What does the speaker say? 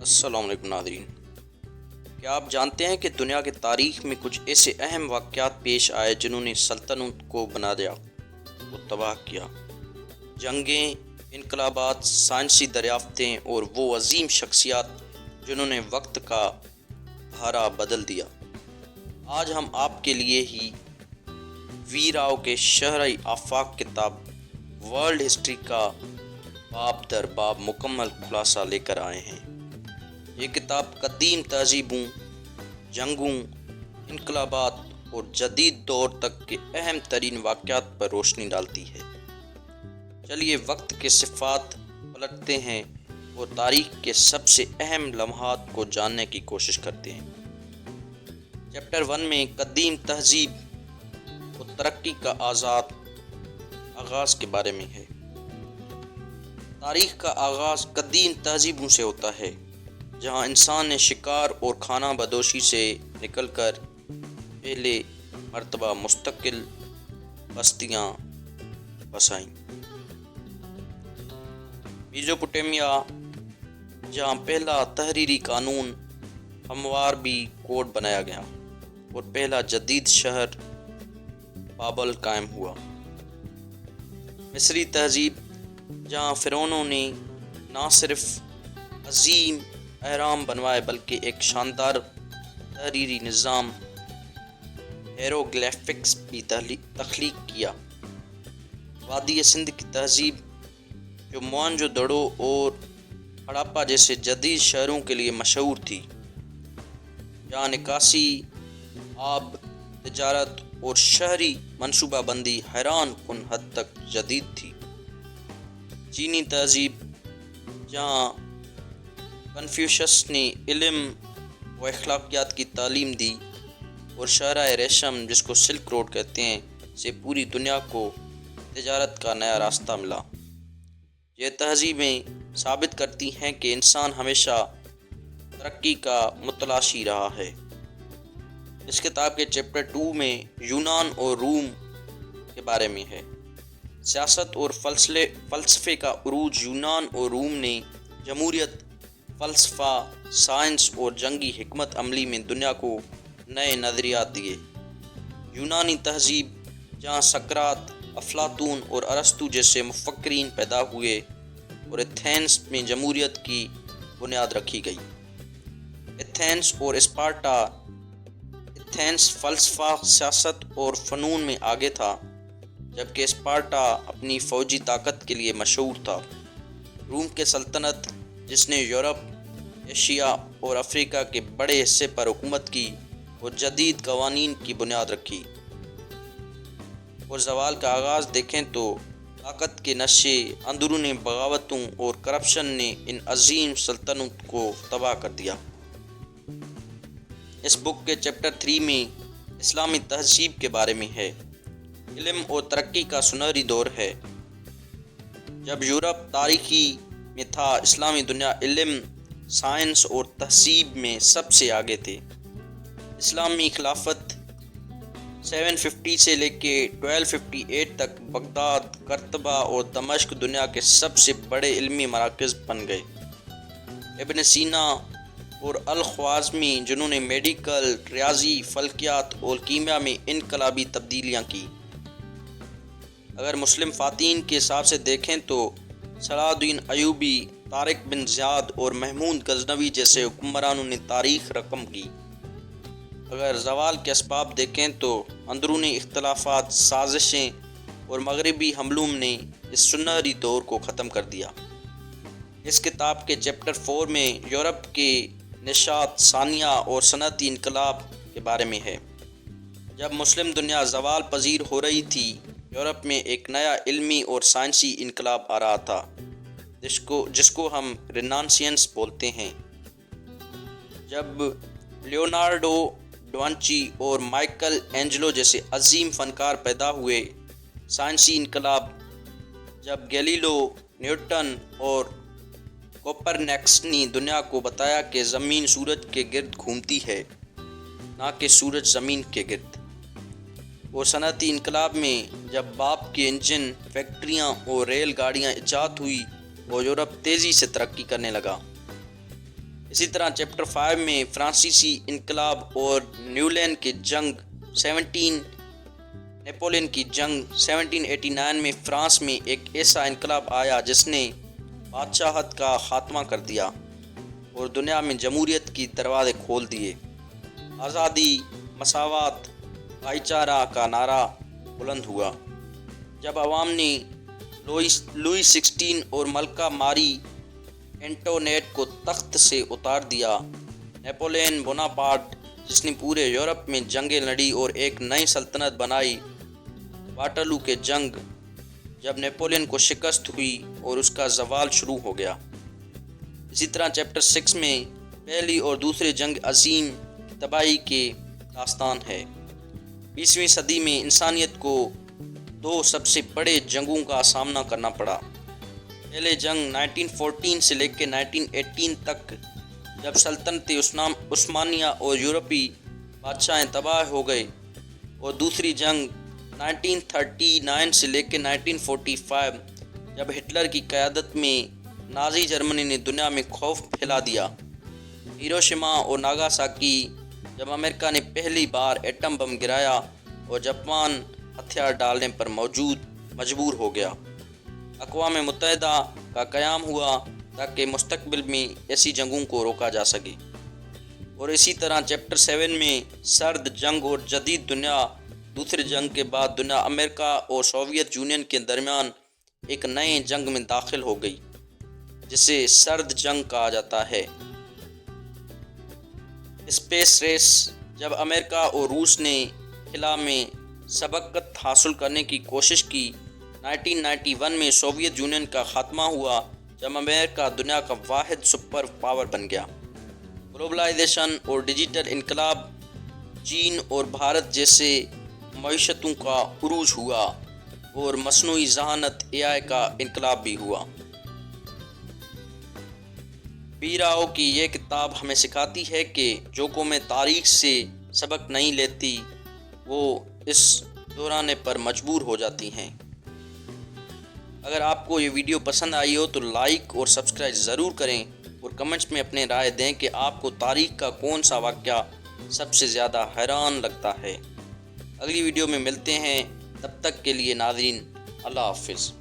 السلام علیکم ناظرین، کیا آپ جانتے ہیں کہ دنیا کی تاریخ میں کچھ ایسے اہم واقعات پیش آئے جنہوں نے سلطنت کو بنا دیا و تباہ کیا؟ جنگیں، انقلابات، سائنسی دریافتیں اور وہ عظیم شخصیات جنہوں نے وقت کا دھارا بدل دیا۔ آج ہم آپ کے لیے ہی وی راؤ کے شرحِ آفاق کتاب ورلڈ ہسٹری کا باب در باب مکمل خلاصہ لے کر آئے ہیں۔ یہ کتاب قدیم تہذیبوں، جنگوں، انقلابات اور جدید دور تک کے اہم ترین واقعات پر روشنی ڈالتی ہے۔ چلیے وقت کے صفحات پلٹتے ہیں اور تاریخ کے سب سے اہم لمحات کو جاننے کی کوشش کرتے ہیں۔ چیپٹر 1 میں قدیم تہذیب و ترقی کا آغاز کے بارے میں ہے۔ تاریخ کا آغاز قدیم تہذیبوں سے ہوتا ہے، جہاں انسان نے شکار اور کھانا بدوشی سے نکل کر پہلے مرتبہ مستقل بستیاں بسائیں۔ میزوپوٹیمیا، جہاں پہلا تحریری قانون ہمواربی کوڈ بنایا گیا اور پہلا جدید شہر بابل قائم ہوا۔ مصری تہذیب، جہاں فرعونوں نے نہ صرف عظیم اہرام بنوائے بلکہ ایک شاندار تحریری نظام ہیروگلیفکس بھی تخلیق کیا۔ وادی سندھ کی تہذیب، جو موئنجو دڑو اور ہڑپا جیسے جدید شہروں کے لیے مشہور تھی، جہاں نکاسی، آب، تجارت اور شہری منصوبہ بندی حیران کن حد تک جدید تھی۔ چینی تہذیب، جہاں کنفیوشس نے علم و اخلاقیات کی تعلیم دی اور شاہراہ ریشم، جس کو سلک روڈ کہتے ہیں، سے پوری دنیا کو تجارت کا نیا راستہ ملا۔ یہ تہذیبیں ثابت کرتی ہیں کہ انسان ہمیشہ ترقی کا متلاشی رہا ہے۔ اس کتاب کے چیپٹر 2 میں یونان اور روم کے بارے میں ہے۔ سیاست اور فلسفے کا عروج۔ یونان اور روم نے جمہوریت، فلسفہ، سائنس اور جنگی حکمت عملی میں دنیا کو نئے نظریات دیے۔ یونانی تہذیب، جہاں سقراط، افلاطون اور ارسطو جیسے مفکرین پیدا ہوئے اور ایتھنز میں جمہوریت کی بنیاد رکھی گئی۔ ایتھنز اور اسپارٹا۔ ایتھنز فلسفہ، سیاست اور فنون میں آگے تھا، جبکہ اسپارٹا اپنی فوجی طاقت کے لیے مشہور تھا۔ روم کے سلطنت، جس نے یورپ، ایشیا اور افریقہ کے بڑے حصے پر حکومت کی اور جدید قوانین کی بنیاد رکھی۔ اور زوال کا آغاز دیکھیں تو طاقت کے نشے، اندرونی بغاوتوں اور کرپشن نے ان عظیم سلطنت کو تباہ کر دیا۔ اس بک کے چیپٹر 3 میں اسلامی تہذیب کے بارے میں ہے۔ علم اور ترقی کا سنہری دور ہے۔ جب یورپ تاریخی میں تھا، اسلامی دنیا علم، سائنس اور تہذیب میں سب سے آگے تھے۔ اسلامی خلافت 750 سے لے کے 1258 تک بغداد، قرطبہ اور دمشق دنیا کے سب سے بڑے علمی مراکز بن گئے۔ ابن سینا اور الخوارزمی، جنہوں نے میڈیکل، ریاضی، فلکیات اور کیمیا میں انقلابی تبدیلیاں کی۔ اگر مسلم فاتحین کے حساب سے دیکھیں تو صلاح الدین ایوبی، طارق بن زیاد اور محمود غزنوی جیسے حکمرانوں نے تاریخ رقم کی۔ اگر زوال کے اسباب دیکھیں تو اندرونی اختلافات، سازشیں اور مغربی حملوں نے اس سنہری دور کو ختم کر دیا۔ اس کتاب کے چیپٹر 4 میں یورپ کے نشاط ثانیہ اور صنعتی انقلاب کے بارے میں ہے۔ جب مسلم دنیا زوال پذیر ہو رہی تھی، یورپ میں ایک نیا علمی اور سائنسی انقلاب آ رہا تھا، جس کو ہم رینانسیس بولتے ہیں۔ جب لیونارڈو ڈوانچی اور مائیکل اینجلو جیسے عظیم فنکار پیدا ہوئے۔ سائنسی انقلاب، جب گیلیلو، نیوٹن اور کوپرنیکس نے دنیا کو بتایا کہ زمین سورج کے گرد گھومتی ہے، نہ کہ سورج زمین کے گرد۔ اور صنعتی انقلاب میں جب باپ کے انجن، فیکٹریاں اور ریل گاڑیاں ایجاد ہوئی اور یورپ تیزی سے ترقی کرنے لگا۔ اسی طرح چیپٹر 5 میں فرانسیسی انقلاب اور نیولین کی جنگ 17 نیپولین کی جنگ 1789 میں فرانس میں ایک ایسا انقلاب آیا جس نے بادشاہت کا خاتمہ کر دیا اور دنیا میں جمہوریت کی دروازے کھول دیے۔ آزادی، مساوات، بھائی چارہ کا نعرہ بلند ہوا جب عوام نے لوئی 16 اور ملکہ ماری اینٹونیٹ کو تخت سے اتار دیا۔ نیپولین بوناپارٹ جس نے پورے یورپ میں جنگیں لڑی اور ایک نئی سلطنت بنائی۔ واٹرلو کے جنگ جب نیپولین کو شکست ہوئی اور اس کا زوال شروع ہو گیا۔ اسی طرح چیپٹر 6 میں پہلی اور دوسری جنگ عظیم کی تباہی کے داستان ہے۔ 20ویں صدی میں انسانیت کو دو سب سے بڑے جنگوں کا سامنا کرنا پڑا۔ پہلے جنگ 1914 سے لے کے 1918 تک جب سلطنت عثمانیہ اور یورپی بادشاہیں تباہ ہو گئے، اور دوسری جنگ 1939 سے لے کے 1945 جب ہٹلر کی قیادت میں نازی جرمنی نے دنیا میں خوف پھیلا دیا۔ ہیروشیما اور ناگاساکی جب امریکہ نے پہلی بار ایٹم بم گرایا اور جاپان ہتھیار ڈالنے پر مجبور ہو گیا۔ اقوام متحدہ کا قیام ہوا تاکہ مستقبل میں ایسی جنگوں کو روکا جا سکے۔ اور اسی طرح چیپٹر 7 میں سرد جنگ اور جدید دنیا، دوسری جنگ کے بعد دنیا امریکہ اور سوویت یونین کے درمیان ایک نئے جنگ میں داخل ہو گئی جسے سرد جنگ کہا جاتا ہے۔ اسپیس ریس جب امریکہ اور روس نے خلا میں سبقت حاصل کرنے کی کوشش کی۔ 1991 میں سوویت یونین کا خاتمہ ہوا جب امریکہ دنیا کا واحد سپر پاور بن گیا۔ گلوبلائزیشن اور ڈیجیٹل انقلاب، چین اور بھارت جیسے معیشتوں کا عروج ہوا اور مصنوعی ذہانت AI کا انقلاب بھی ہوا۔ بی راؤ کی یہ کتاب ہمیں سکھاتی ہے کہ جو قومیں تاریخ سے سبق نہیں لیتی وہ اس دہرانے پر مجبور ہو جاتی ہیں۔ اگر آپ کو یہ ویڈیو پسند آئی ہو تو لائک اور سبسکرائب ضرور کریں اور کمنٹس میں اپنے رائے دیں کہ آپ کو تاریخ کا کون سا واقعہ سب سے زیادہ حیران لگتا ہے۔ اگلی ویڈیو میں ملتے ہیں، تب تک کے لیے ناظرین اللہ حافظ۔